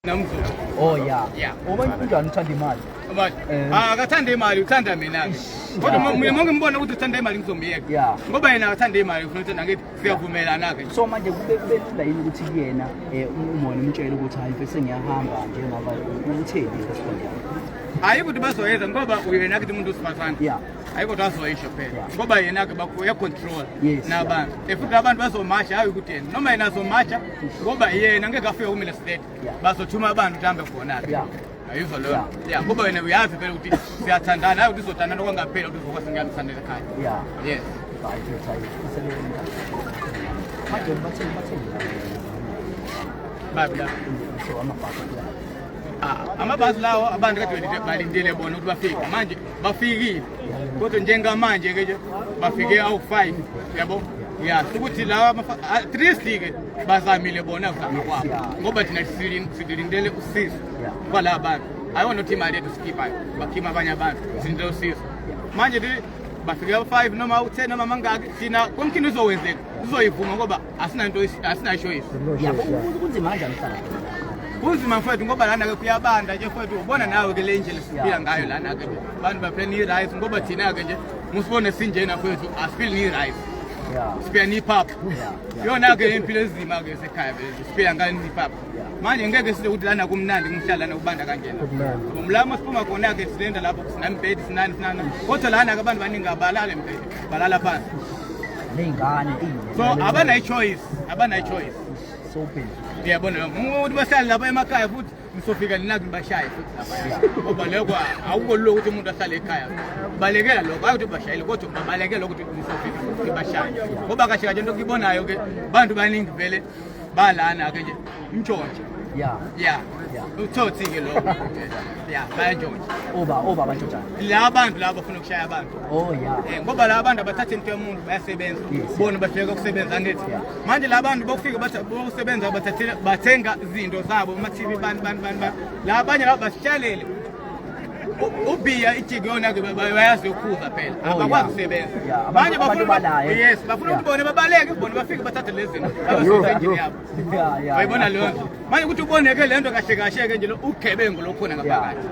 Oh yeah. Uma kunjani uthanda imali? Akathanda imali uthanda mina ke. Kodwa mina ngibona ukuthi uthanda imali ngizomiyeka. Ngoba yena akathanda imali kufanele nangithi siyavumelana ke. So manje kube lula yini ukuthi kuyena umona umtshela ukuthi hayi bese ngiyahamba nje ngoba utheni response yakhe? Hayi ukuthi bazoyenza ngoba uyena ke umuntu usifazana. Hayi kodwa azoyisho phela. Ngoba yena ke bakuya control nabantu. Futhi abantu bazomasha hayi ukuthi yena noma yena azomasha ngoba yena ngeke afike kumile state. Bazothuma abantu uhambe khona ke. Ayizwa lo. Ngoba wena uyazi phela ukuthi siyathandana hayi ukuthi uzothandana okwangaphela ukuthi uzokwazi ngiyamthandela ekhaya. Yes. Manje babla. So amabhasi amabhasi lawo abantu kade balindele bona ukuthi bafike manje bafikile kodwa njengamanje ke nje bafike awu5 yabo ukuthi lawa 3 ke bazamile bona kuzama kwabo ngoba thina silindele usizo kwala abantu ayona ukuthi imali yethu sikhiphayo bakhima abanye abantu silindele usizo manje bafike awu5 noma awu10 noma mangaki thina konke izowenzeka uzoyivuma ngoba asina choice kunzima kanjani mhlala kunzima mfowethu ngoba lana ke kuyabanda nje mfowethu ubona nawe ke le ndlela siphila ngayo lana ke abantu baphela ni rice ngoba thina ke nje musibone sinjena mfowethu asifili ni rice siphila ni pap yona ke impilo ezima ke sekhaya siphila ngayo ni pap manje ngeke size ukuthi lana kumnandi kumhlala lana kubanda kanjena umlamo siphuma khona ke silenda lapho sinambedi sinani kodwa lana ke abantu baningi abalala empela balala phansi nengane so abana choice so phela ngiyabona umuntu bahlala lapha emakhaya futhi nisofika ninaki bashaye futhi lapha ngoba lokho awukho lo ukuthi umuntu ahlale ekhaya balekela lokho ayi ukuthi bashayile kodwa babalekela ukuthi nisofika bashaye ngoba kahle kahle into kuyibonayo ke abantu baningi vele balana ke nje umtshontshe uthothi ke lokho bayantshontshe oba bantshontsha la bantu laba bafuna ukushaya abantu ngoba la bantu abathatha into yomuntu bayasebenza bona bafika ukusebenza ngethi manje la bantu bokufika basebenza bathenga izinto zabo ama TV bani la abanye laba basitshalele ubhiya ijiki yona ke bayazi ukhuza phela abakwazi ukusebenza manje bafuna ukubona babaleke bona bafike bathathe lezi zinto abasebenza yabo bayibona lonke manje ukuthi uboneke lento kahle ke nje lo ugebengu lokhona ngaphakathi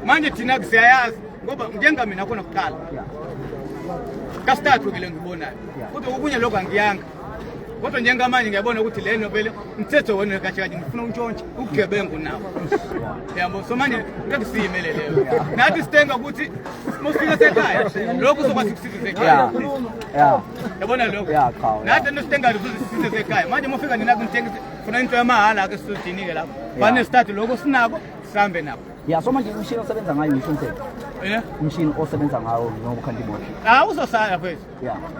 manje thina siyayazi ngoba njengamina khona kuqala ka-start ke le ngibonayo kodwa okunye lokho angiyanga kodwa njengamanje ngiyabona ukuthi leno vele umthetho wona kahle ngifuna untshontshe ugebengu nawo yabo so manje ngeke siyimele leyo nathi sitenga ukuthi musifika sekhaya lokho uzokwazi ukusiza sekhaya yabona lokho nathi nesitenga ukusiza sekhaya manje mufika nina kunithenga funa into yamahala ke sizodinike lapho bane start lokho sinako sihambe nabo so manje umshini osebenza ngayo ngisho umthetho umshini osebenza ngawo ngoba ukhanda imoto uzosala mfethu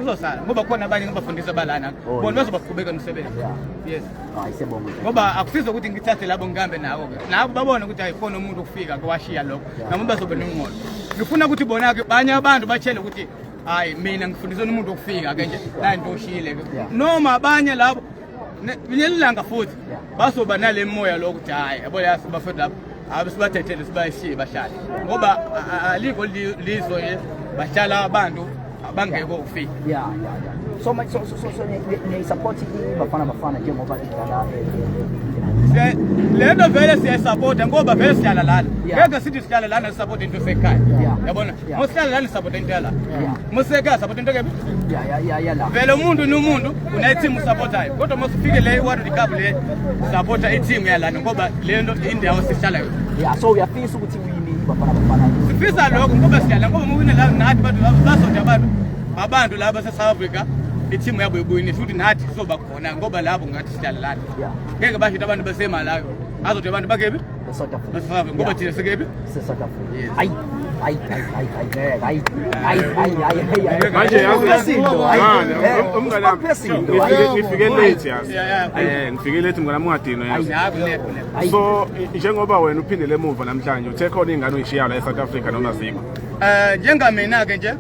uzosala ngoba khona abanye ngabafundisa balana bona bazobaqhubeka nomsebenzi siyabonga ngoba akusiza ukuthi ngithathe labo ngihambe nawo ke nabo babona ukuthi ayikhona umuntu ukufika kwashiya lokho noma bazobe nengqondo ngifuna ukuthi bona ke banye abantu batshele ukuthi hayi mina ngifundisa umuntu ukufika ke nje la into oshile ke noma abanye labo ngelanga futhi bazoba nale moya lokuthi hayi yabo yasibafethu lapho abesibathethele sibayishiye bahlala ngoba aliko lizo bahlala abantu abangeke ukufika so ne support bafana njengoba idlala lento vele siyayisupporta ngoba vele sihlala lana ngeke sithi sihlala lana support into sekhaya yabona mosihlala lana support into yala mosekhaya support into kephi vele umuntu nomuntu une team supportayo kodwa mosifike le World Cup le supporta i-team yalana ngoba lento indawo sihlala yona so uyafisa ukuthi uyini bafana sifisa lokho ngoba sihlala ngoba muwine la nathi bazothi abantu laba se-South Africa i-team yabo ibuye futhi nathi soba khona ngoba labo ngathi sihlala lana ngeke basho abantu basemalayo azothi abantu bakephi South Africa ngoba thina sikephi South Africa hayi manje ngifike late ngifike late mngana mungadino yazi so njengoba wena uphindele emuva namhlanje uthe khona ingane oyishiya la eSouth Africa noma zikho njengamina ke nje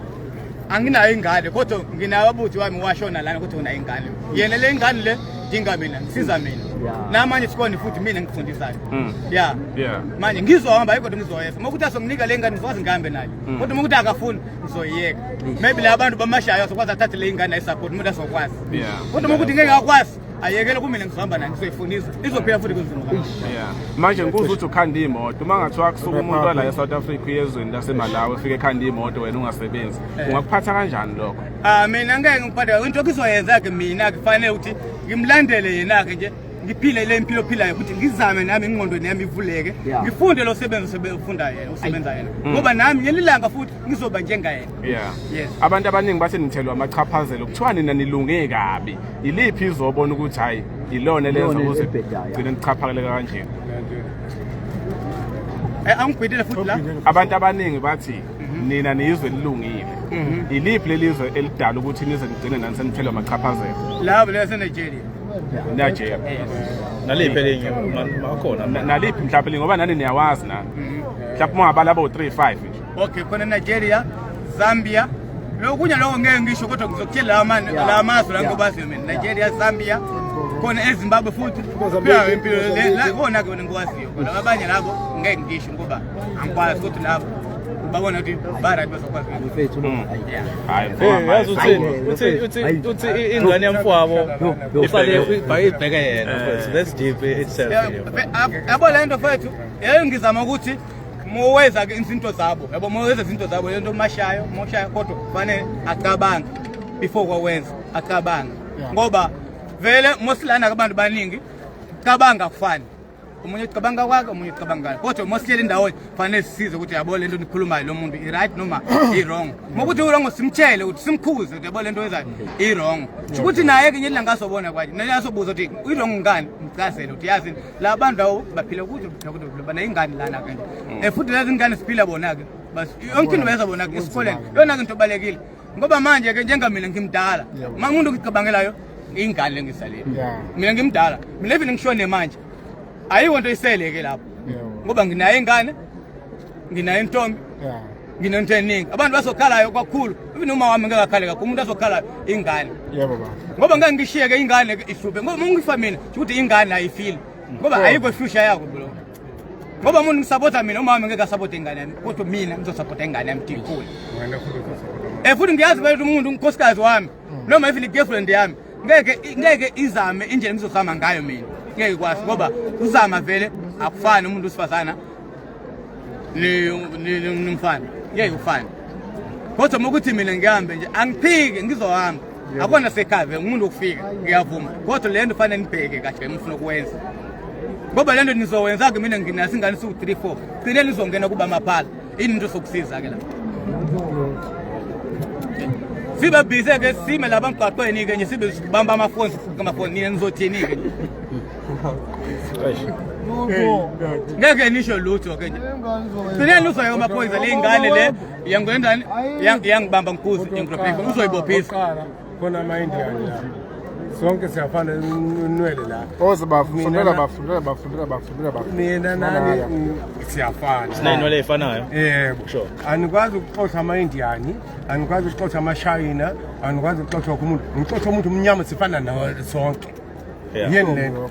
anginayo ingane kodwa nginababuthi wami washona lana ukuthi una ingane yena le ingane le dinga mina ngisiza mina namanje sikoni futhi mina ngifundisayo manje ngizohamba ayikho ngizoyesa ngokuthi asonginika le ngane ngizokwazi ngihambe nayo kodwa ngokuthi akafuni ngizoyiyeka maybe la bantu bamashayo sokwazi athathe le ingane ayisupport umuntu asokwazi kodwa ngokuthi ngeke akwazi ayekele kumina ngizohamba naye ngizoyifunisa izophila futhi kunzima. Yeah. Manje ngikuzwa ukuthi ukhanda imoto uma ngathiwa kusuka umuntu wala eSouth Africa uyezweni laseMalawi ufike ekhanda imoto wena ungasebenzi ungakuphatha kanjani lokho? Mina ngeke ngiphatha into okuzoyenza ke mina kufanele ukuthi ngimlandele yena ke nje ngiphile le impilo ophilayo ukuthi ngizame nami ingqondo yami ivuleke ngifunde lo sebenzo ufunda yena usebenza yena ngoba nami ngelilanga futhi ngizoba njenga yena. Yes. Abantu abaningi bathi nithelwa amachaphazelo kuthiwa nina nilunge kabi iliphi izobona ukuthi hayi ilone lezo ukuze gcina nichaphakeleka kanje? Angibhidile futhi la abantu abaningi bathi nina niyizwe lilungile iliphi lelizwe elidala ukuthi nize nigcine nani senithelwa amachaphazelo? labo lese Nigeria. Nigeria. Naliphi elinye makhona naliphi mhlawumbe ngoba nani niyawazi nani mhlawumbe ungabala abo 3-5 nje. Okay khona Nigeria, Zambia lokunye lokho ngeke ngisho kodwa ngizokutshela la mazwe la ngobazi mina Nigeria, Zambia khona eZimbabwe futhi phela impilo la khona ke ngikwaziyo kodwa abanye labo ngeke ngisho ngoba angikwazi ukuthi labo babona ukuthi bara bezokwazi mfethu lo hayi yazi uthi ingane yamfowabo ifale ibheke yena mfethu that's deep itself. Yabo lento mfethu ngizama ukuthi moweza ke izinto zabo yabo moweza izinto zabo lento moshaya kodwa kufanele acabanga before kwawenza acabanga ngoba vele mosilana abantu baningi cabanga kufani umunye ucabanga kwakhe umunye ucabanga ngalo kodwa mosiyele indawo kufanele sisize ukuthi yabo lento nikhulumayo lo muntu i right noma i wrong ngokuthi u wrong simtshele ukuthi simkhuze ukuthi yabo lento wenzayo i wrong ukuthi naye ke ngelanga azobona kwaje naye asobuza ukuthi i wrong ngani mchazele ukuthi yazi la bantu lawo baphila ukuthi bana ingane lana ke futhi lezi ingane siphila bona ke bas yonke into bayazabona ke esikoleni yona ke into balekile ngoba manje ke njengamina ngimdala umuntu ukicabangelayo ingane lengisalile mina ngimdala mina even ngishone manje ayikho into iseleke lapho ngoba nginayo ingane nginayo intombi nginento eningi abantu basokhalayo kakhulu even uma wami ngekakhala kakhulu umuntu asokhalayo ingane baba ngoba ngeke ngishiyeke ingane ihluphe ngoba ungifa mina ukuthi ingane ayifili ngoba ayikho future yakho bro ngoba umuntu ngisupporta mina uma wami ngeke asupporta ingane yami kodwa mina ngizosupporta ingane yami tikhulu futhi ngiyazi ukuthi umuntu unkosikazi wami noma even girlfriend yami ngeke izame indlela ngizozama ngayo mina ngeke kwazi ngoba uzama vele akufani umuntu usifazana ni mfana ngeke ufane kodwa mokuthi mina ngihambe nje angiphike ngizohamba akona sekhave umuntu ukufika ngiyavuma kodwa le nto fanele nibheke kahle ngifuna ukwenza ngoba le nto nizowenza ke mina nginasi ingane su 3-4 gcine nizongena kuba amaphala ini into sokusiza ke la sibe busy ke sime labamqaqweni ke nje sibe sibamba amafoni nini nizothini ke ngeke nisho lutho ke nje sine nuzoya amaphoyisa le ingane le yangwendani yangibamba nkuzi ingrophe uzoyibophisa khona ama Indian la sonke siyafana unwele la bafundela mina nani siyafana sinayinwele efanayo yebo sure anikwazi ukuxoxa ama Indian anikwazi ukuxoxa ama China anikwazi ukuxoxa umuntu ngixoxa umuntu umnyama sifana nawo sonke yini lento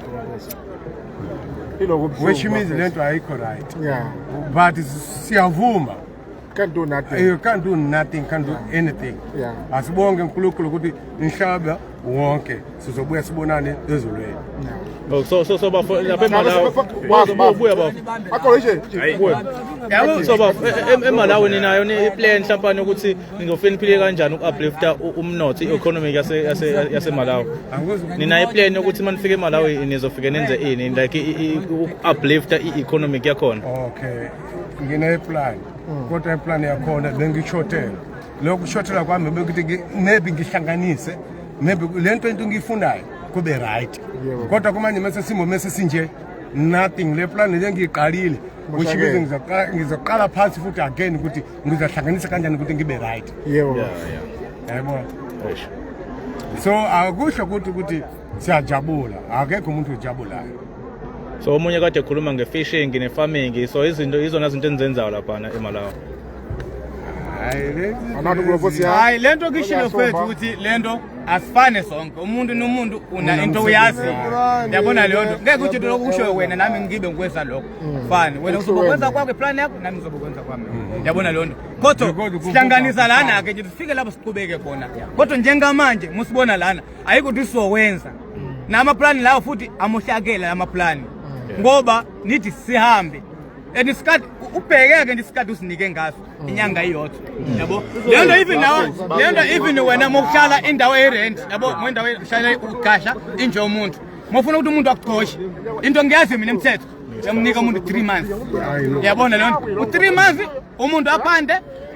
which means lento ayikho right but siyavuma can't do nothing. You can't do nothing, can't do anything. Asibonge uNkulunkulu ukuthi inhlaba wonke sizobuya sibonane ezolweni. So bafo lapha eMalawi bazobuya bafo. Akho nje. Yabo so bafo eMalawi ninayo ni plan mhlawumbe ukuthi ngizofuna iphile kanjani uku-uplifta umnotho i-economy yaseMalawi. Ninayo plan ukuthi manifike eMalawi nizofika nenze ini like uku-uplifta i-economy yakhona. Okay. Ngine plan. Kodwa iplan yakhona bengishotela lokho kushotela kwami bekuthi maybe ngihlanganise maybe lento into ngiyifunayo kube right kodwa kumanje mase simo mase sinje nothing le plan le ngiyiqalile ushikize ngizoqala phansi futhi again ukuthi ngizahlanganisa kanjani ukuthi ngibe right yebo yebo so akusho ukuthi siyajabula akekho umuntu ojabulayo. So umunye kade ekhuluma nge-fishing ne-farming so izinto izona zinto enzenzayo lapha eMalawi. Hayi lento kishilo fethu ukuthi lento asifane sonke umuntu nomuntu una into uyazi yabona leyo nto ngeke uthi lokho kusho wena nami ngibe ngikwenza lokho fani wena uzokwenza kwakho iplan yakho nami ngizokwenza kwami yabona leyo nto kodwa sihlanganisa lana ke nje sifike lapho siqhubeke khona kodwa njengamanje musibona lana ayikho ukuthi sizowenza namaplani lawo futhi amoshakela lamaplani ngoba nithi sihambe and isikhathi ubhekeke nje isikhathi usinike ngaso inyanga iyodwa yabo lento even wena mokuhlala indawo erent yabo indawo eshala ugasha inje umuntu mofuna ukuthi umuntu akuqhoshe into ngiyazi mina emthetho yamnika umuntu 3 months yabona lento u3 months umuntu aphande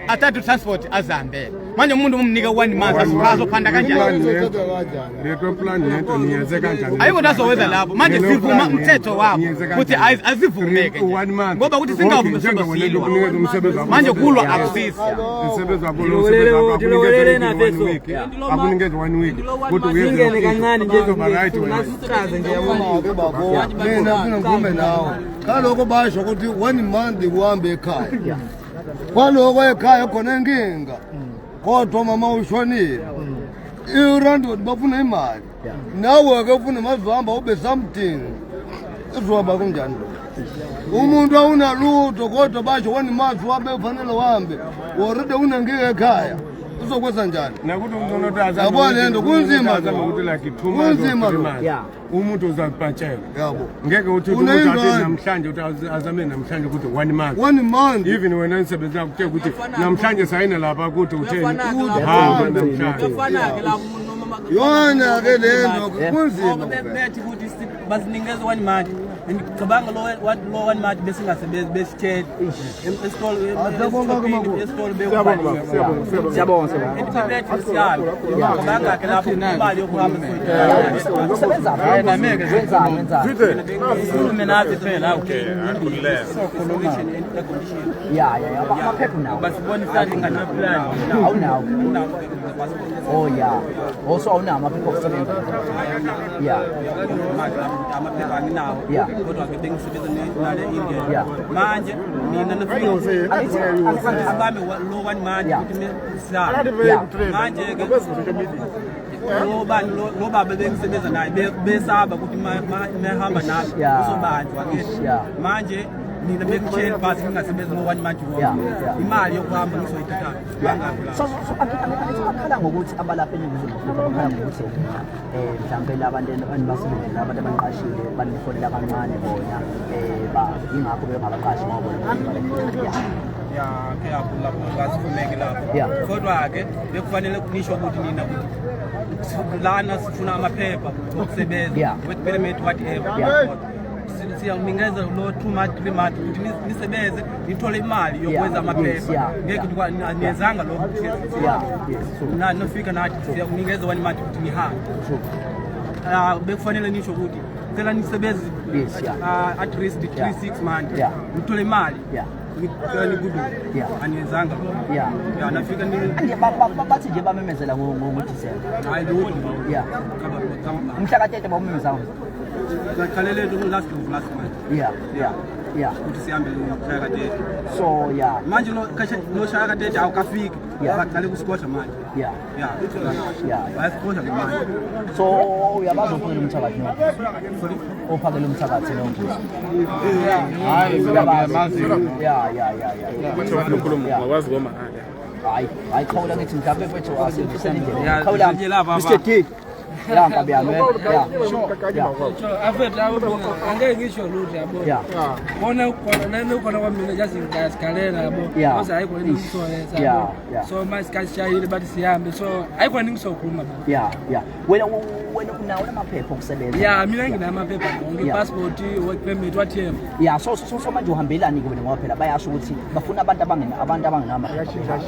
athathe transport azambe manje umuntu umnika 1 month asichazo phanda kanjani leto plan lento niyenze kanjani ayiko ndazowenza lapho manje sivuma umthetho wabo ukuthi azivumeke ngoba ukuthi singavumi sobasilwa manje kulwa akusisi umsebenzi wabo akunikeza 1 week kodwa uyengene kancane nje right nasichaze nje yabona ke babo mina ngivume nawe kaloko basho ukuthi 1 month kuhambe ekhaya kwaloko ekhaya khona inkinga kodwa mama ushonile iRandwood bafuna imali nawe ke ufuna mazihamba ube something izoba kunjani umuntu awunalutho kodwa basho 1 month wabe ufanele uhambe already unankinga ekhaya uzokwenza njani nakuthi umuntu otaza yabo lento kunzima ukuthi like 2 months umuntu uzabhatshela yabo ngeke uthi umuntu athi namhlanje uthi azame namhlanje ukuthi 1 month 1 month even wena nisebenza yakuthe ukuthi namhlanje sayina lapha ukuthi utheni hamba namhlanje yona ke lento kunzima bethi ukuthi basinikeza 1 month ngicabanga lo 1 month bese ngasebenzi besitshela esitolo siyabonga ngicabanga ke lapho imali yokuhamba soyisebenza nathi phela okay ya amaphepha nawo basibona isali ngana plan awunawo oh yeah also awunawo amaphepha okusebenza yeah amaphepha anginawo kodwa ke bengisebenza nale India manje mina nafika asibame lo 1 month ukuthi misala manje ke lo baba bengisebenza naye besaba ukuthi mahamba naye uzobanjwa ke manje mina bekutshela basi ngingasebenza lo 1 month imali yokuhamba ngizoyithatha bangaphi so akhala ngokuthi abalapha eNingizimu Afrika bakhala ngokuthi mhlambe labantu abasebenzela abantu abanqashile banifonela kancane bona ingakho bengabaqashi ngoba ya ke lapho ngasifumeke lapho kodwa ke bekufanele kunisho ukuthi nina lana sifuna amaphepha okusebenza with permit whatever siyangingeza lo 2 month 3 month ukuthi nisebenze nithole imali yokwenza amaphepha ngeke niyenzanga lokho na nofika nathi siyangingeza 1 month ukuthi nihambe bekufanele nisho ukuthi cela nisebenze at least 3-6 months nithole imali ngicela kudu aniyenzanga ya nafika ni bathi nje bamemezela ngo-December hayi lo umhla ka-30 bawumemezanga khalele last month ukuthi sihambe ngishaya ka-30 so manje lo shaya ka-30 awukafiki baqale kusikodla manje bayasikhodla ngemali so uyabazi uphakela umthakathi sorry uphakela umthakathi hayi uyabazi wazi goma hayi khawula ngithi mhlawumbe mfethu asifisela indlela khawula Mr. D ya kabiyami afethu angeke ngisho lutho yabo bona ukhona kwamina just ngiyasikalela yabo because ayikho into ngisoyenza yabo so masikashayile bathi sihambe so ayikho ningisokhuluma wena unawo amaphepha okusebenza mina nginamaphepha ngipassport work permit whatever so manje uhambelani ke ngoba phela bayasho ukuthi bafuna abantu abangenamaphepha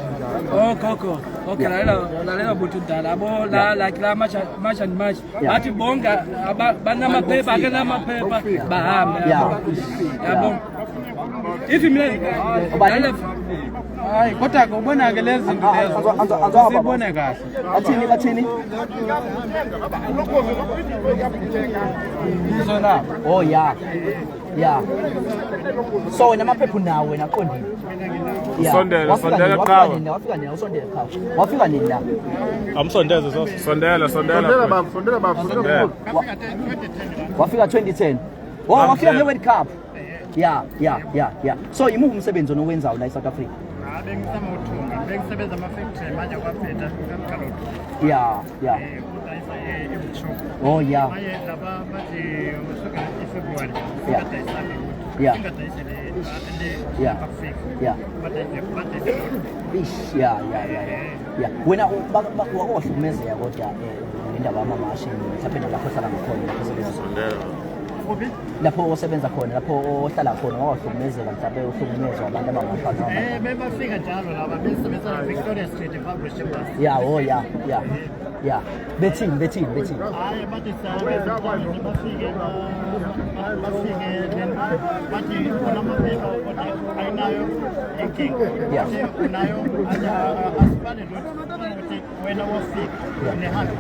okay lalela buthi udala yabo like la much and much bathi bonga banamaphepha ake namaphepha bahamba yabo if mina hayi kodwa ke ubona ke lezi zinto lezo sibone kahle bathini uzona oh yeah so wena amaphepha nawe wena qondile sondela wafika nini usondela ekhaya wafika nini la amsondeze so sondela wafika 2010 wafika nge-World Cup yeah so imuphi umsebenzi onowenzayo la eSouth Africa bengisebenza ama-factory manje kwaphetha yeah Oh yeah. Yeah. Wena wakuwahlukumezeka kodwa indaba yamamashini mhlawumbe lapho ohlala khona lapho osebenza khona lapho ohlala khona wawahlukumezeka mhlawumbe uhlukumezwa abantu abangafana bebafika njalo laba besebenza Victoria Street publishing bus Bethini hayi bathi bathi kunamaphepha ayinayo inkinga unayo asibane ukuthi wena wafika unehamba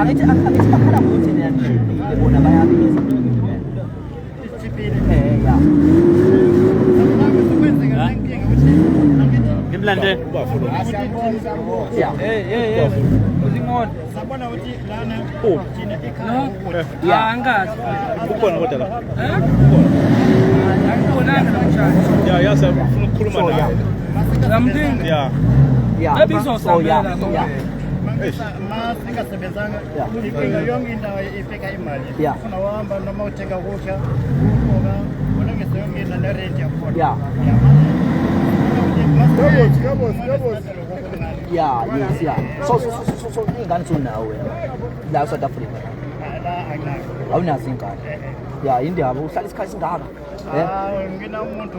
angithi bakhala ukuthi bona bayabiza Ngimlande. Uzingona. Sabona ukuthi lana thina ekhaya. Angazi. Kukhona kodwa la. Angibonanga namhlanje. Yasa ufuna ukukhuluma naye. Ngamdingi. Ebizosabela masingasebenzanga ifika yonke indawo ifika imali ufuna uhamba noma uthenga ukudla uqoka ulungise yonke into nerent yakhona so ingane unawe la South Africa awunazo ingane indaba uhlala isikhathi singaka ngina umuntu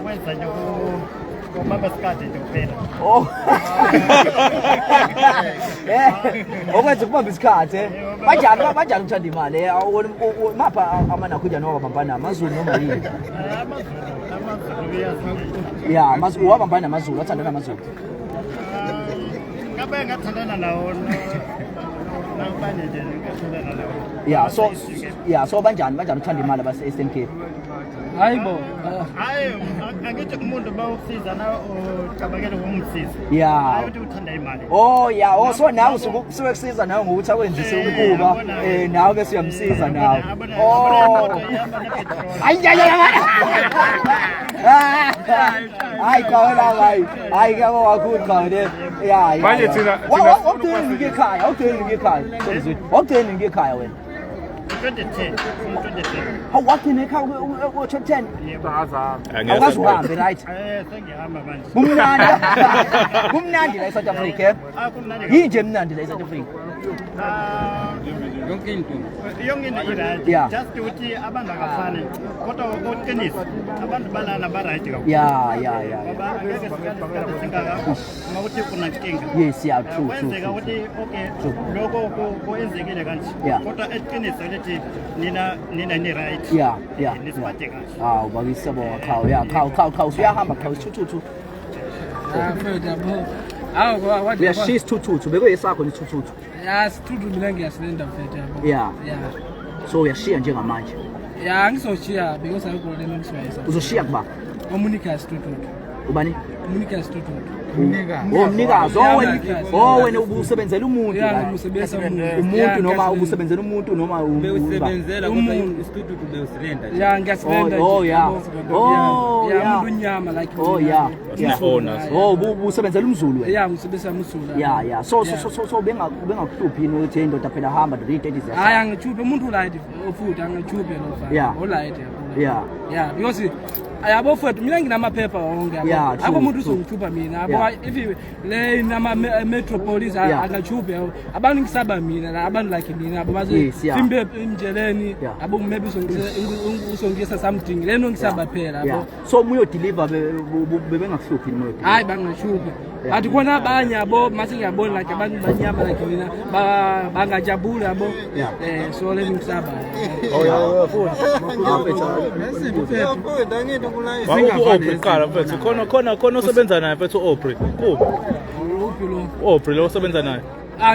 wenza nje Mama skate nje kuphela. Okwenza kubamba isikhathi banjani uthanda imali mapha amanakho njani wabambana amazulu noma yini amazulu wabambana namazulu athandana namazulu ngabe ngathandana nawo nabanye nje ngathandana nawo so banjani uthanda imali abase Eastern Cape hayibo hayi angithi umuntu bawusiza na ucabangela ukumsiza hayi uthi uthanda imali so nawe usuke kusiza nawe ngokuthi akwenzise ukuba nawe bese uyamsiza nawe hayi khawela hayi ke wakuqale manje thina awugcini ngekhaya wena 2010 awuwagcina ekhaya ngo-2010 awukazi uhambe right sengihamba manje kumnandi la eSouth Africa yinje emnandi la eSouth Africa yonke into i-right just ukuthi abantu akafani kodwa uqinisa abantu balana ba-right kakhulu ngoba angeke sikade singaka ngokuthi kunankinga kwenzeka ukuthi okay lokho kwenzekile kanje kodwa eqinisa lithi nina ni-right nisiphathe kahle bakisebo khawu usuyahamba khawu isithuthu uyashiya isithuthu bekuyesakho nisithuthu sithuthu mina ngiyasilenda mfethu so uyashiya njengamanje ngizoshiya because ayikholeni ngiswayisa uzoshiya kuba omunikazi thuthu ubani umunikazi thuthu umnikazi wena ubusebenzela umuntu umuntu noma ubusebenzela umuntu noma ubusebenzela kodwa isitudio kubeusilenda ngiyasilenda umuntu unyama like ubusebenzela umzulu wena ngisebenzela umzulu so bengakuhluphi yini ukuthi indoda phela hamba do hayi angichuphe umuntu ulight futhi angichuphe lo ulight because ayabo futhi mina nginamaphepha wonke abo umuntu uzongichupha mina abo if le nama metropolis angachuphe abantu ngisaba mina abantu like mina abo bazimbe imjeleni abo maybe uzongisa something leno ngisaba phela abo so uyo deliver bebengakuhluphi moyo hayi bangachuphe athi khona abanye abo mase ngiyabona like abantu banyama like mina bangajabula abo so leni ngisaba Qala mfethu khona osebenza naye mfethu Aubrey Aubrey lo osebenza naye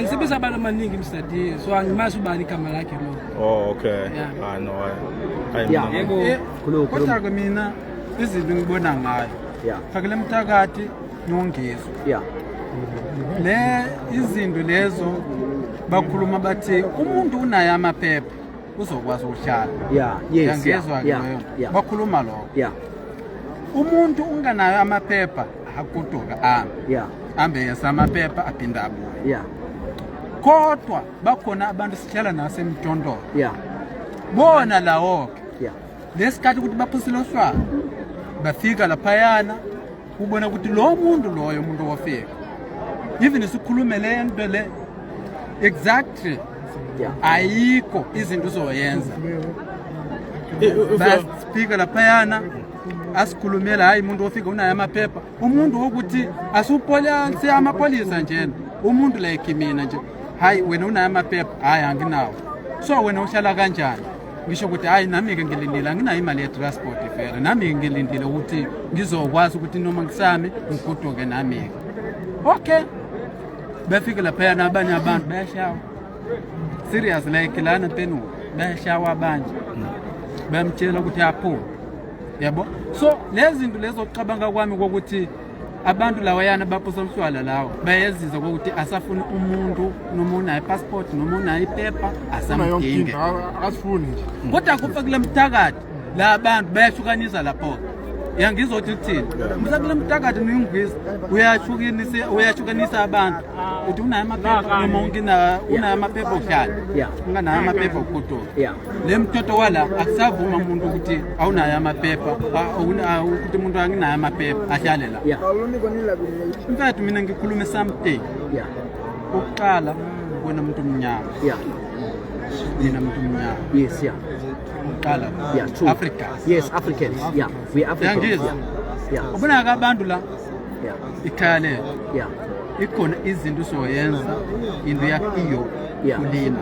ngisebenza abantu amaningi Mr D so angimazi ubani igama lakhe lo okay no yebo kodwa ke mina izinto ngibona ngayo fakele mthakathi nongezo le izinto lezo bakhuluma bathi umuntu unayo amaphepha uzokwazi ukuhlala ngezwa ke bakhuluma lokho umuntu unganayo amaphepha akuduka ambe yesamaphepha aphinda abuye kodwa bakhona abantu sitshela nasemjondolo bona lawo lesikhathi ukuthi baphusile uswala bafika laphayana ubona ukuthi lo muntu loyo umuntu wafika even sikhulume le nto le exactly ayikho izinto zoyenza basifika laphayana asikhulumela hayi umuntu ofika unayo amaphepha umuntu wokuthi asupolisi amapolisa njena umuntu like mina nje hayi wena unayo amaphepha hayi anginawo so wena uhlala kanjani ngisho ukuthi hayi nami ke ngilindile anginayo imali ye transport fare nami ngilindile ukuthi ngizokwazi ukuthi noma ngisame ngiguduke nami okay bafika laphayana abanye abantu bayashawa serious like lana penu bayashawa abanje bamtshela ukuthi aphuma yabo so lezi zinto lezo ocabanga kwami ukuthi abantu lawayana baphusa umhlwala lawo bayeziza ukuthi asafuna umuntu noma unayo passport noma unayo iphepha asamdinge asifuni nje kodwa kufa kule mthakathi la abantu bayashukanisa lapho yangizothi ukuthini msakule mthakathi ningivisa uyashukanisa abantu uthi unayo amaphepha noma unayo amaphepha ohlala unganayo amaphepha okugodoka le mthetho wala akusavuma umuntu ukuthi awunayo amaphepha ukuthi umuntu anginayo amaphepha ahlale la mfethu mina ngikhuluma something ukuqala wena umuntu omnyama mina umuntu omnyama uqala Africa Africans we Africans ubona ka abantu la ikhale ikhona izinto soyenza into yakiyo kulima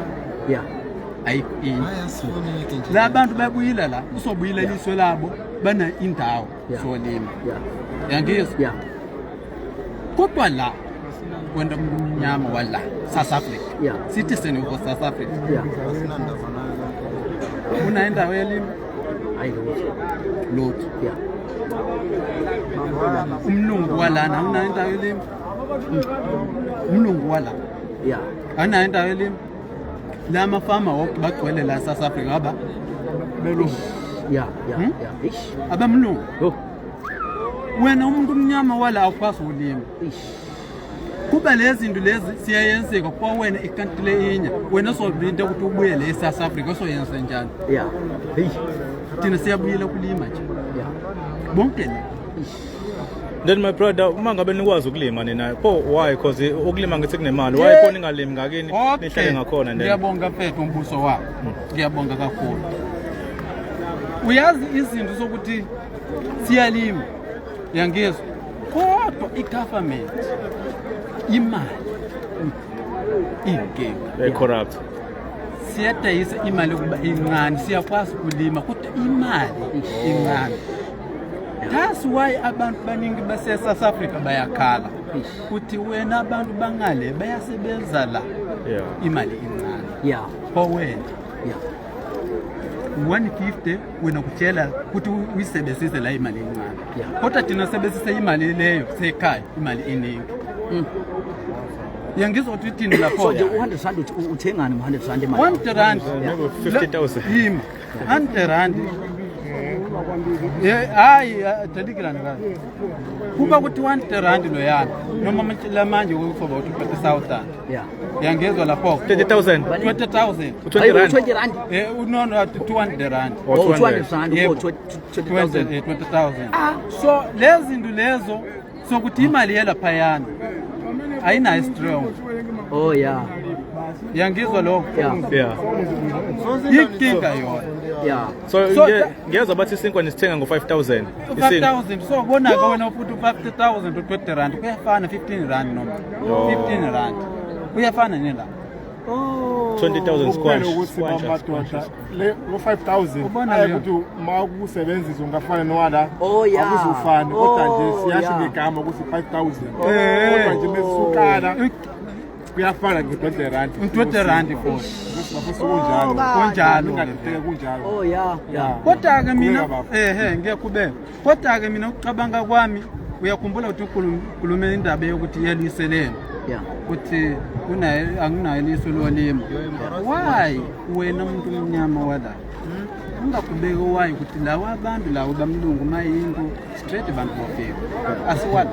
ayikini la bantu babuyila la usobuyila liswe labo bana indawo solima yangizwa kodwa la wenda umnyama wala South Africa citizen of South Africa una indawo yelima lot umlungu walana una indawo yelima umlungu wala ana indawo yelima la mafama bagcwele la South Africa aba belungu abamlungu wena umuntu omnyama wala awukwazi ulima kuba lezi zinto lezi siyayenzeka kwa wena ikantile inya wena solinda ukuthi ubuye le South Africa soyenza njani thina siyabuyela kulima nje bonke la then my brother uma ngabe nikwazi ukulima nina pho why because ukulima ngithi kunemali why pho ningalimi ngakini nihlale ngakhona nje ngiyabonga mfethu umbuso wakho ngiyabonga kakhulu uyazi izinto sokuthi siyalima yangizwa kodwa igovernment imali inkinga corrupt siyadayisa imali kuba incane siyakwazi kulima kodwa imali incane that's why abantu baningi base South Africa bayakhala ukuthi wena abantu bangale bayasebenza la imali incane for wena 150 wena kutshela ukuthi uyisebenzise la imali incane kodwa thina sebenzisa imali leyo sekhaya imali eningi yangizothi thina lapho so nje 100 rand uthengani ngo100 rand imali 1 rand 50,000 yima 100 rand hayi 30 rand kuba ukuthi 1 rand lo yana noma manje kuzoba ukuthi 30,000 yangezwa lapho 30,000 20,000 20 rand no 200 rand 200 rand 20,000 so lezi zinto lezo sokuthi imali yelaphayana ayina strong yangizwa lokho ikinga yona so ngiyazwa bathi isinkwa nisithenga ngo5,000 so bona ke wena ufuthi 50,000 u20 rand kuyafana 15 rand noma 15 rand kuyafana nela 20,000 squash le 5,000 ubona ukuthi makusebenzisa ungafana nowala akuzufana kodwa nje siyasho ngegama ukuthi 5,000 kodwa nje mesukala kuyafana nge20 rand 20 rand kunjalo ngaletheke kunjalo kodwa ke mina ngiyakubeka kodwa ke mina ukucabanga kwami uyakhumbula ukuthi ukhulume indaba yokuthi yeliselene ukuthi anginayo liso lolimo why wena umuntu omnyama wala ungaqhubeki owayo ukuthi lawa abantu lawo bamlungu mayinto straight abantu bofika asiwala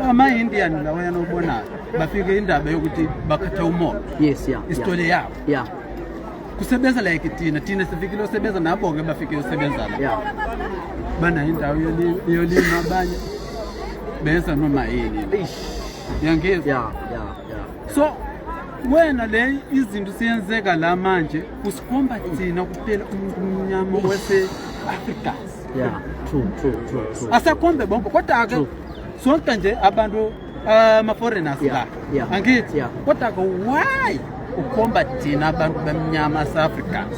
ama-Indian lawa yanobonayo bafike indaba yokuthi bakhetha umoya isitole yabo kusebenza like thina sifikile osebenza nabo-ke bafike osebenza la banayo indawo yolima abanye benza noma yini yangizwa so wena le izinto siyenzeka la manje usikhomba thina kuphela umuntu omnyama wase-Africans asakhombe bonke kodwa-ke sonke nje abantu ama-foreigners la angithi kodwa-ke why ukhomba thina abantu bamnyama ase-Africans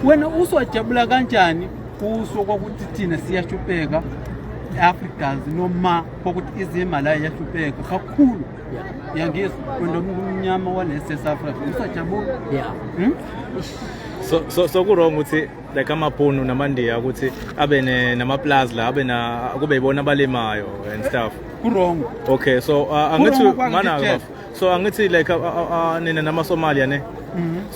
wena usojabula kanjani kusho kwakuthi thina siyashupheka Africans noma ukuthi izimali ayahlupheka kakhulu yangizwa kwenda umuntu omnyama walese South Africa usajabula so ku wrong ukuthi like amabhunu namandiya ukuthi abe nama-plus la abe kube ibona abalimayo and stuff ku wrong okay so angithi mana so angithi like nina nama-Somalia ne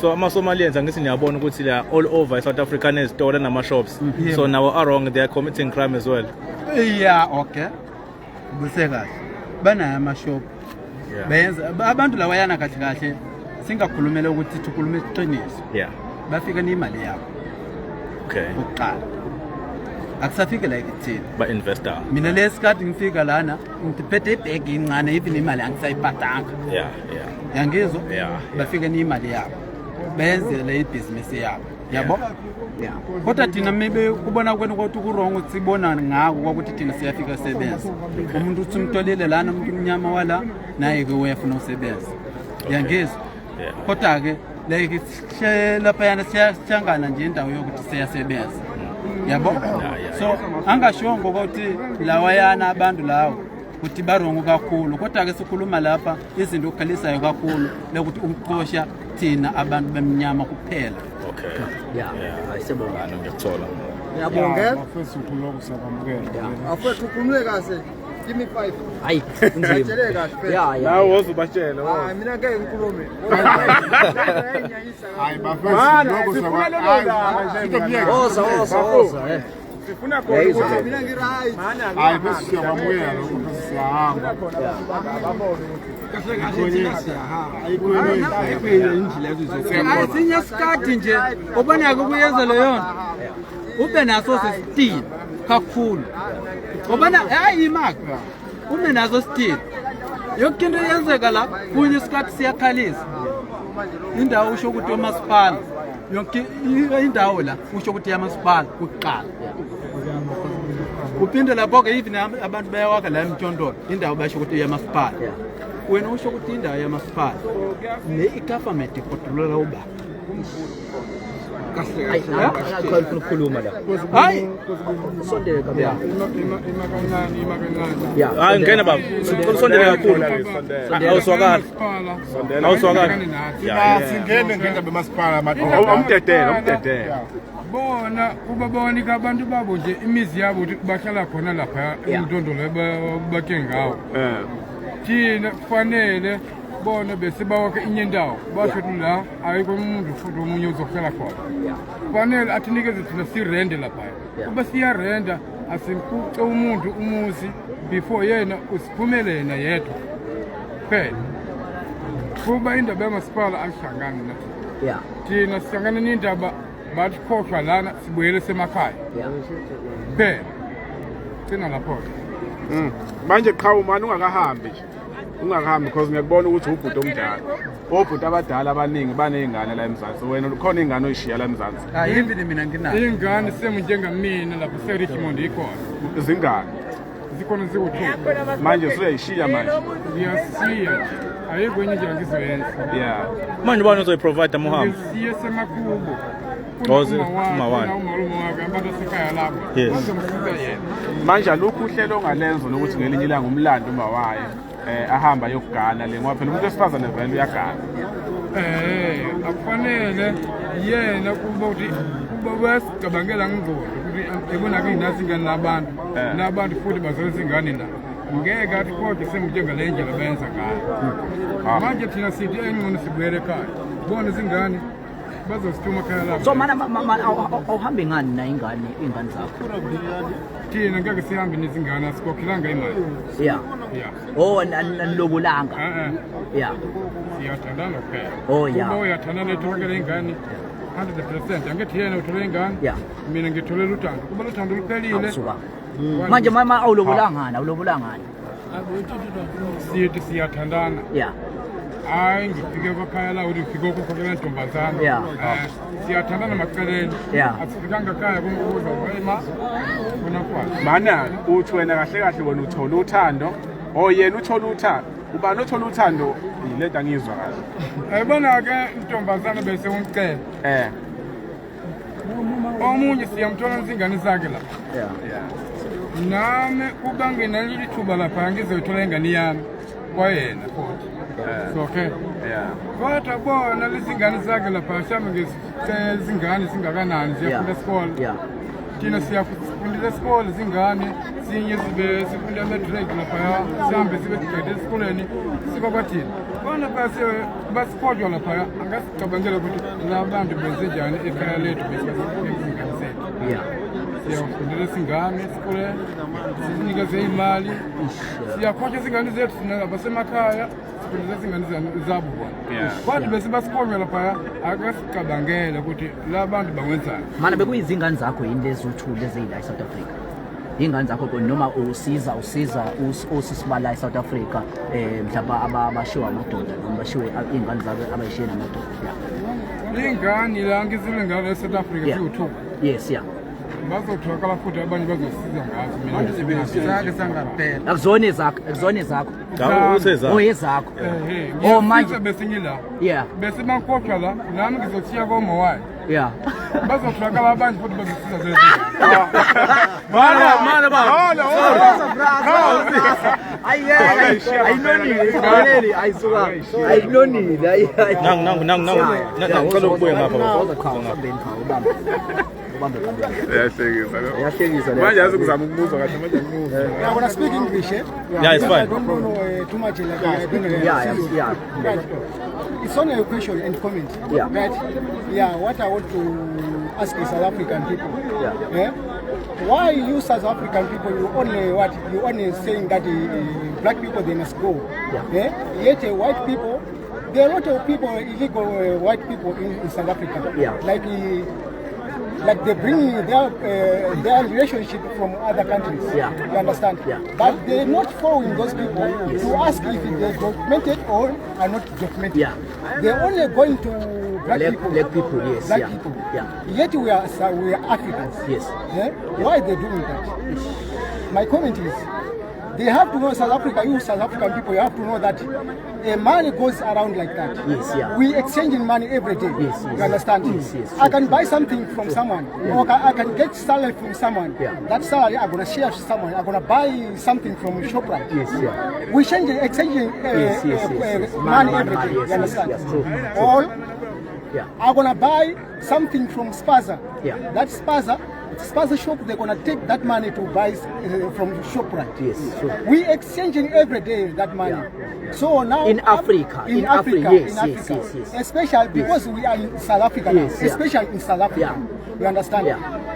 so ama-Somalians angithi niyabona ukuthi la all over South Africa nezitolo nama-shops so now are wrong, they are committing crime as well. Okay busekahle banayo ama-shop benza abantu lawayana kahle kahle singakhulumela ukuthi sikhulume iqiniso bafika n'imali yabo ukuqala akusafike like thina ba-investor mina lesikhathi ngifika lana ngiphethe ibhegi incane even imali angisayiphathanga yangizwa bafika n'imali yabo benzele ibhizinisi yabo yabo kodwa thina maybe kubona kwenu ukuthi ku-wrong ukuthi sibona ngako kwakuthi thina siyafika sebenza umuntu uthi umtolile lana umuntu omnyama wala naye-ke uyafuna usebenza yangizwa kodwa-ke like laphayana siyahlangana nje indawo yokuthi siyasebenza yabo so angashongo ukuthi lawayana abantu lawo ukuthi barongo kakhulu kodwa-ke sikhuluma lapha izinto okukhalisayo kakhulu lokuthi umqosha thina abantu bemnyama kuphela ayisebona ngiyakuthola ngiyabonga afethu ukhulume kahle give me 5 hayi nzima la wozubatshela mina ngeke ngikhulume hayi bafethu oza sifuna khona ukuthi mina ngiright hayi bese siyabamukela lokho siyahamba esinye sikhathi nje ubonake kuyenza leyo nto ube naso sesitini kakhulu ubona hayi imaki ube naso sitini yonke into yenzeka la kunye isikhathi siyakhalisa indawo usho ukuthi umasipala yonke indawo la usho ukuthi yamasipala kuqala uphinde lapho-ke even abantu bayawakha la emtshondolo indawo basho ukuthi yamasipala wena usho ukuthi indawo yamasipala le i-government ikontrolela uba ukukhuluma la hayi sondele kabela hayi ngena baba sondele kakhulu awuswakala singene ngendaba yamasipala umdedela bona ubabona abantu babo nje imizi yabo ukuthi bahlala khona lapha emntondolo bakhe ngawo thina kufanele bona bese bawakhe inye indawo basho ukuthi la ayikho umuntu futhi omunye uzohlala khona kufanele athinikeze thina sirende lapha kuba siyarenda asimkuce umuntu umuzi before yena usiphumele yena yedwa phela kuba indaba yamasipala ayihlangani nathi thina sihlangane n'indaba bathi khohlwa lana sibuyele semakhaya phela thina lapho-ke manje qha umani ungakahambi because ngiyakubona ukuthi ubhuti omdala obhuti abadala abaningi baney'ngane la eMzansi wena khona iy'ngane oyishiya la eMzansi yini mina nginayo iy'ngane semunjengamina lapho se-Richmond ikhona zingane zikhona ziwu-2 manje suyayishiya manje ngiyasishiya ayikho enye indlela ngizoyenza manje ubani ozoyiprovide amuhambo ngisiye semakubo umawani umalume wake abantu asekhaya lapho bazomsiza yena manje alukho uhlelo ongalenza lokuthi ngelinye ilanga umlando umawaye ahamba yokugana le ngoba phela umuntu wesifazane vele uyagana akufanele yena kuba ukuthi besicabangela ngingqondo ukuthi ebona kuyinasi ingane nabantu futhi bazalisa ingane na ngeke athi kodwa semujengale ndlela benza ngayo manje thina sithi engcono sibuyele ekhaya bona zingane bazosithuma ekhaya labo. So mana awuhambe ngani na ingane zakho? Thina ngeke sihambe nezingane asikhokhilanga imali. Yeah. Oh nilobolanga. Yeah. Siyathandana kuphela. Oh yeah. Uma uyathandana ethokele ingane 100% angithi yena uthole ingane. Yeah. Mina ngitholela uthando. Kuba uthando luphelile. Manje mama awulobolanga. Sithi siyathandana. Yeah. Hayi ngifike kwakhaya la ukuthi ngifike ukukhokela intombazana. Siyathandana maceleni. Asifikanga ekhaya kumbuzo wema. Mana uthi wena kahle kahle wena uthola uthando yena uthola uthando ubani othola uthando yilento angizwa kahle ayibona ke intombazana bese umcela omunye siyamthola izingane zakhe la nami kubangena lithuba lapha ngizoyithola ingane yami kwayena futhi so okay kodwa bona lezingane zakhe lapha shambe ngesicela izingane singakanani ziyafunda esikole thina siyafundela esikole zingane sinye sibe sifunda matric lapha sihambe sibe siqede esikoleni sikwathini bona basikodwa lapha angasicabangela ukuthi labantu benze njani ekhaya lethu bezingane zethu siyafundela singane esikoleni sinikeze imali siyakhokha izingane zethu abasemakhaya sifundela izingane zabo bona kodwa bese basikonywa lapha akasicabangela ukuthi labantu bangwenzani mana bekuyizingane zakho yini lezi uthule ezila eSouth Africa ingane zakho noma usiza osisibala eSouth Africa mhlawumbe abashiwa amadoda noma bashiwe ingane zabo abayishiye namadoda ingane la ngizile ngalo eSouth Africa siwuthuka yes bazothola futhi abanye bazosiza ngazo mina sibesake sangaphela akuzona zakho usezakho manje besinye la bese bankhohlwa la nami ngizothiya komo wayo bazothola abanye futhi bazosiza zezi mana ba ayinonile nangu ngicela ukubuya ngapha yahlekisa manje yazi kuzama ukubuzwa kahle manje ngikuzwa I want to speak English. Yeah, it's fine. I don't know too much like it's only a question and comment. Right? What I want to ask the South African people. Why you South African people you only saying that black people they must go. Yet white people, there are a lot of people, illegal white people in South Africa. Like they bring their relationship from other countries. You understand? But they're not following those people to ask if they're documented or are not documented. They're only going to black people. Yet we are Africans. Why are they doing that? My comment is, they have to know South Africa, you South African people, you have to know that money goes around like that. We exchanging money every day. You understand? I can buy something from someone, or I can get salary from someone. That salary I'm gonna share to someone. I'm gonna buy something from ShopRite. We exchanging money every day. You understand? Or I'm gonna buy something from Spaza. That Spaza shop, they're gonna take that money to buy from ShopRite. We exchanging every day that money. So now in Africa, especially because we are in South Africa now, especially in South Africa. You understand?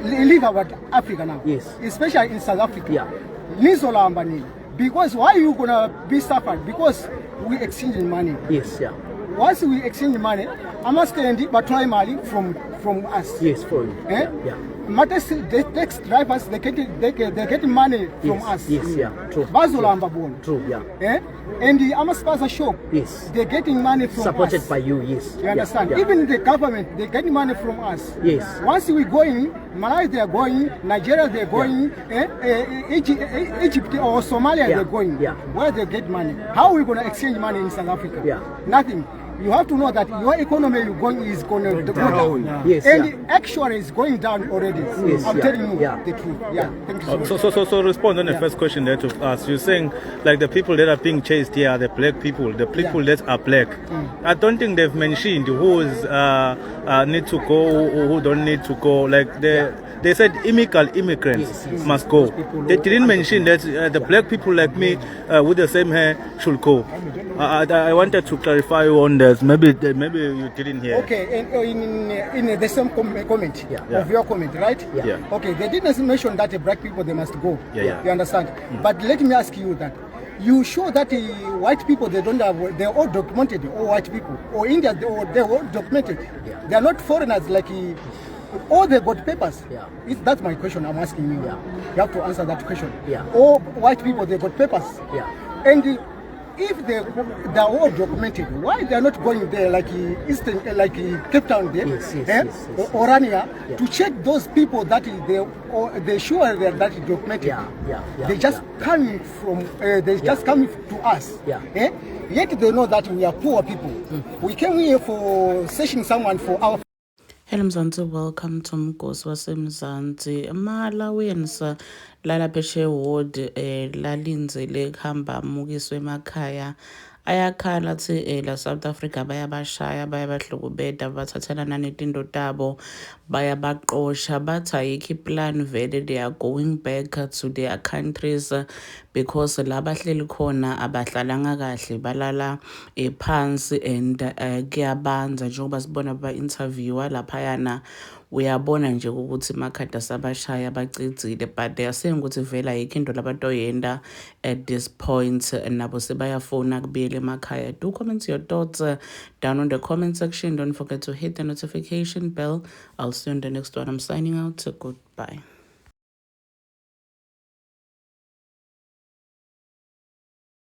Leave about Africa now, especially in South Africa. Because why are you gonna be suffered? Because we exchanging money. Once we exchange money, I'm asking but try money from us. For you. The taxi drivers they get money from us. True. And the Amaspasa shop, they're getting money from supported us. by you. You understand? Even the government, they're getting money from us. Once we going, Malawi they are going, Nigeria they are going, Egypt or Somalia they're going. Where they get money? How are we going to exchange money in South Africa? Nothing. You have to know that your economy is going to go down. And actually it's going down already. I'm telling you the truth. Thank you so much. So respond on the first question that you've asked. You're saying like the people that are being chased here are the black people, the people that are black. I don't think they've mentioned who need to go or who don't need to go. Like they said illegal immigrants must go. They didn't mention that the black people like me with the same hair should go. I wanted to clarify on this. Maybe you didn't hear. Okay, in the same comment of your comment, right? Yeah. Okay, they didn't mention that black people, they must go. Yeah. You understand? But let me ask you that. You sure that white people, they don't have, they're all documented, all white people, or India, they're all documented. They are not foreigners like, all they got papers. That's my question I'm asking you. You have to answer that question. All white people, they got papers. And if they're all documented, why they're not going there like Eastern, like Cape Town there, or Orania, to check those people that they sure that is documented. They just come from, they just come to us. Yet they know that we are poor people. We came here for searching someone for our. Hello Mzansi, welcome to Mgosi waseMzansi. Malawians lala phesheya ward lalinzele kuhamba amukiswe emakhaya ayakhala athi la South Africa bayabashaya bayabahlukubeda bathathela nanetinto tabo bayabaqosha bathi ayikho iplan vele they are going back to their countries because la bahleli khona abahlalanga kahle balala phansi and kuyabanza njengoba sibona ba interviewer lapha yana uyabona nje ukuthi makhada sabashaya bacicile but they are saying ukuthi vela ayikho into labantu oyenda at this point nabo sebayafona kubuyela emakhaya. Do comment your thoughts down on the comment section. Don't forget to hit the notification bell. I'll see you on the next one. I'm signing out. Goodbye.